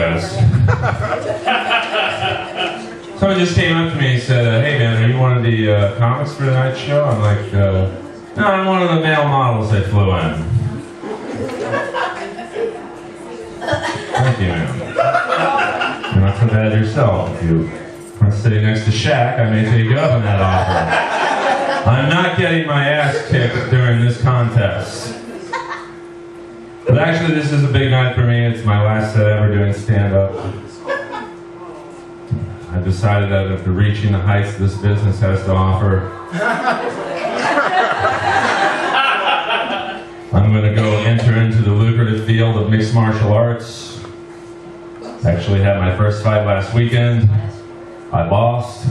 guys. Someone just came up to me and said, hey man, are you one of the comics for tonight's show? I'm like, no, I'm one of the male models that flew in. Thank you, man. You're not so bad yourself. If you are sitting next to Shaq, I may take you up on that offer. I'm not getting my ass kicked during this contest. But actually, this is a big night for me. It's my last set ever doing stand-up. I've decided that after reaching the heights this business has to offer, I'm going to go enter into the lucrative field of mixed martial arts. Actually had my first fight last weekend. I lost.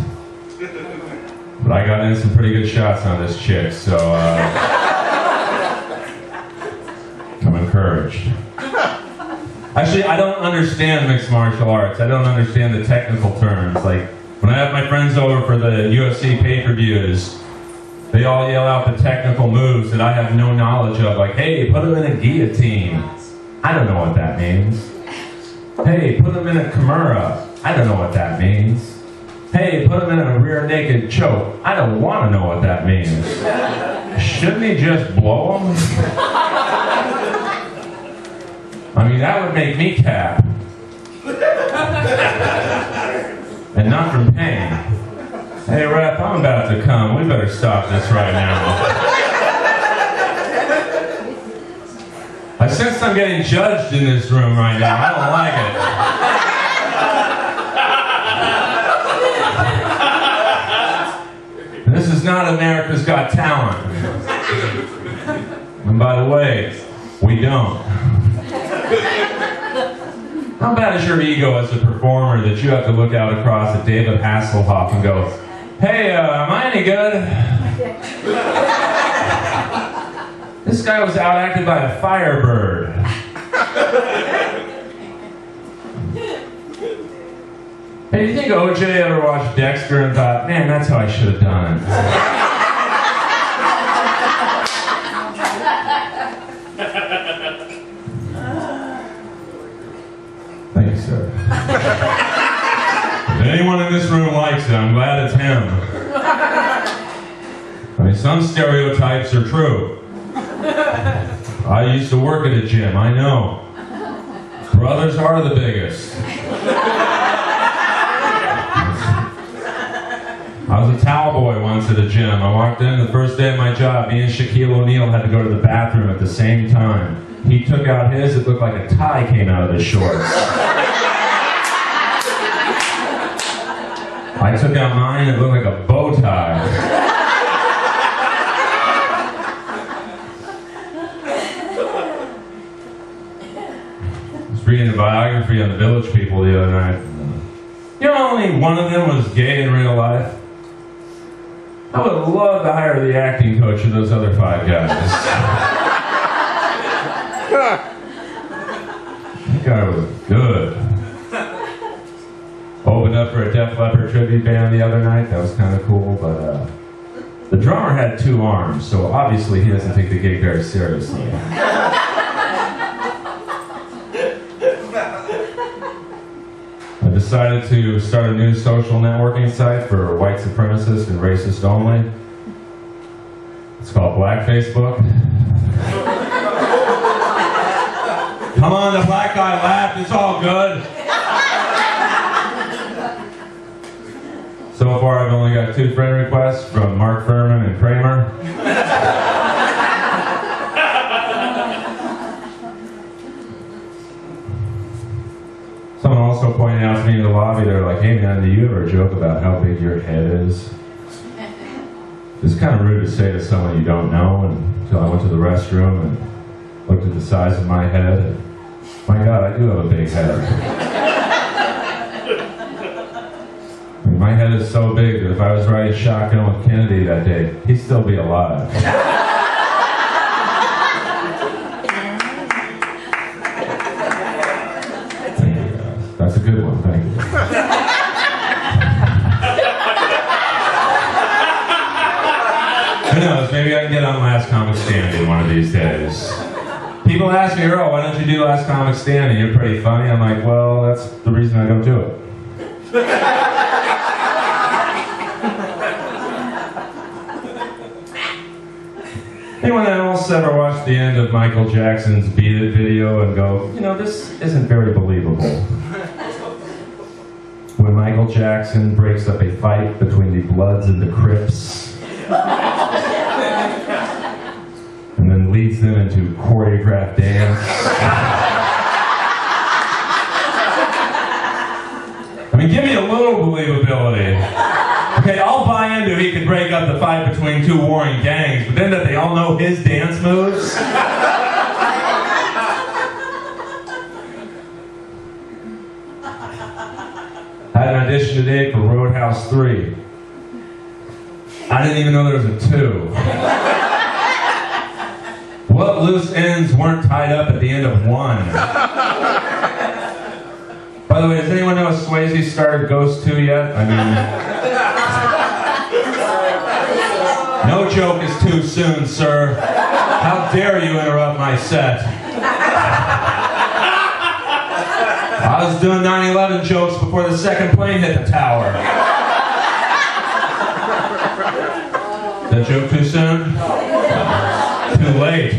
But I got in some pretty good shots on this chick, so I'm encouraged. Actually, I don't understand mixed martial arts. I don't understand the technical terms. Like, when I have my friends over for the UFC pay-per-views, they all yell out the technical moves that I have no knowledge of. Like, hey, put them in a guillotine. I don't know what that means. Hey, put them in a Kimura. I don't know what that means. Hey, put him in a rear naked choke. I don't want to know what that means. Shouldn't he just blow him? I mean, that would make me tap. And not from pain. Hey, ref, I'm about to come. We better stop this right now. I sense I'm getting judged in this room right now. I don't like it. This is not America's Got Talent. And by the way, we don't. How bad is your ego as a performer that you have to look out across at David Hasselhoff and go, hey, am I any good? This guy was outacted by a firebird. Hey, do you think OJ ever watched Dexter and thought, man, that's how I should have done it? Thank you, sir. If anyone in this room likes it, I'm glad it's him. I mean, some stereotypes are true. I used to work at a gym, I know. Brothers are the biggest. I was a towel boy once at a gym. I walked in the first day of my job. Me and Shaquille O'Neal had to go to the bathroom at the same time. He took out his, it looked like a tie came out of his shorts. I took out mine, it looked like a bow tie. I was reading a biography on the Village People the other night. You know, only one of them was gay in real life. I would love to hire the acting coach of those other 5 guys. That guy was good. Opened up for a Def Leppard tribute band the other night. That was kind of cool, but the drummer had 2 arms, so obviously he doesn't take the gig very seriously. I decided to start a new social networking site for white supremacists and racists only. It's called Black Facebook. Come on, the black guy laughed, it's all good. So far I've only got 2 friend requests from Mark Furman and Kramer. Someone also pointed out to me in the lobby, they're like, hey man, do you ever joke about how big your head is? It's kind of rude to say to someone you don't know, until I went to the restroom and looked at the size of my head. And, my God, I do have a big head. I mean, my head is so big that if I was riding shotgun with Kennedy that day, he'd still be alive. Thank you guys. That's a good one, thank you. Who knows, maybe I can get on Last Comic Stand one of these days. People ask me, Earl, why don't you do Last Comic Standing? You're pretty funny. I'm like, well, that's the reason I don't do it. Anyone else ever watched the end of Michael Jackson's Beat It video and go, you know, this isn't very believable? When Michael Jackson breaks up a fight between the Bloods and the Crips, and then leads them into choreographed dance. I mean, give me a little believability. Okay, I'll buy into he could break up the fight between two warring gangs, but then that they all know his dance moves? I had an audition today for Roadhouse 3. I didn't even know there was a 2. What loose ends weren't tied up at the end of 1? By the way, does anyone know if Swayze started Ghost 2 yet? I mean, no joke is too soon, sir. How dare you interrupt my set? I was doing 9/11 jokes before the second plane hit the tower. That joke too soon? Too late.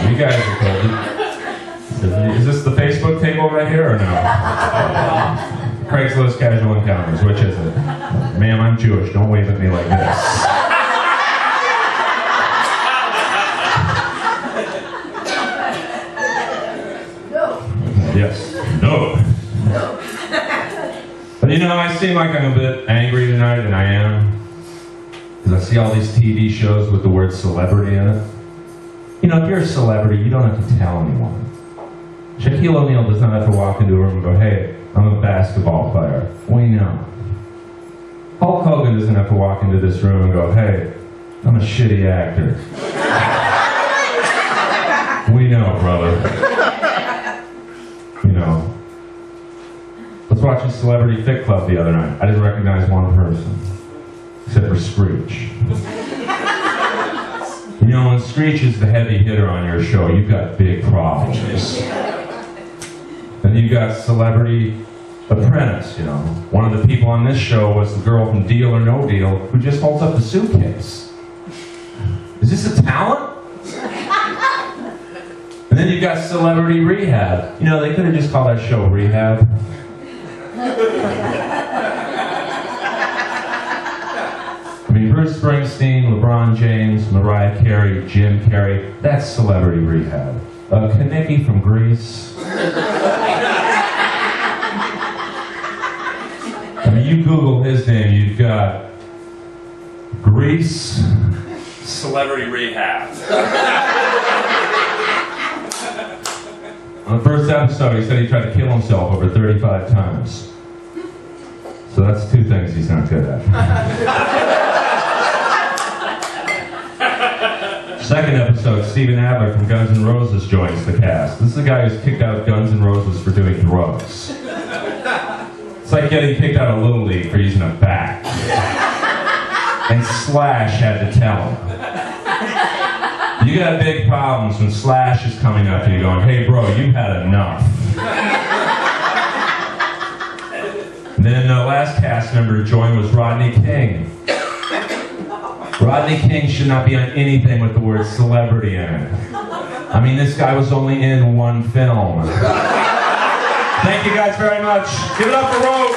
You guys are cold. Is this the Facebook table right here or no? Craigslist casual encounters, which is it? Ma'am, I'm Jewish, don't wave at me like this. Yes. No. But you know, I seem like I'm a bit angry tonight, and I am. Because I see all these TV shows with the word celebrity in it. You know, if you're a celebrity, you don't have to tell anyone. Shaquille O'Neal does not have to walk into a room and go, hey, I'm a basketball player. We know. Hulk Hogan doesn't have to walk into this room and go, hey, I'm a shitty actor. We know, brother. You know. I was watching Celebrity Fit Club the other night. I didn't recognize one person. Except for Screech. You know, when Screech is the heavy hitter on your show, you've got big problems. Then you've got Celebrity Apprentice, you know. One of the people on this show was the girl from Deal or No Deal who just holds up the suitcase. Is this a talent? And then you've got Celebrity Rehab. You know, they could have just called that show Rehab. I mean, Bruce Springsteen, LeBron James, Mariah Carey, Jim Carrey, that's Celebrity Rehab. Kaneki from Greece. I mean, you Google his name, you've got Greece, Celebrity Rehab. On the first episode, he said he tried to kill himself over 35 times. So that's 2 things he's not good at. Second episode, Steven Adler from Guns N' Roses joins the cast. This is the guy who's kicked out Guns N' Roses for doing drugs. It's like getting kicked out of Little League for using a bat. And Slash had to tell him. You got big problems when Slash is coming up to you going, hey bro, you've had enough. And then the last cast member to join was Rodney King. Rodney King should not be on anything with the word celebrity in it. I mean, this guy was only in 1 film. Thank you guys very much. Give it up for Road.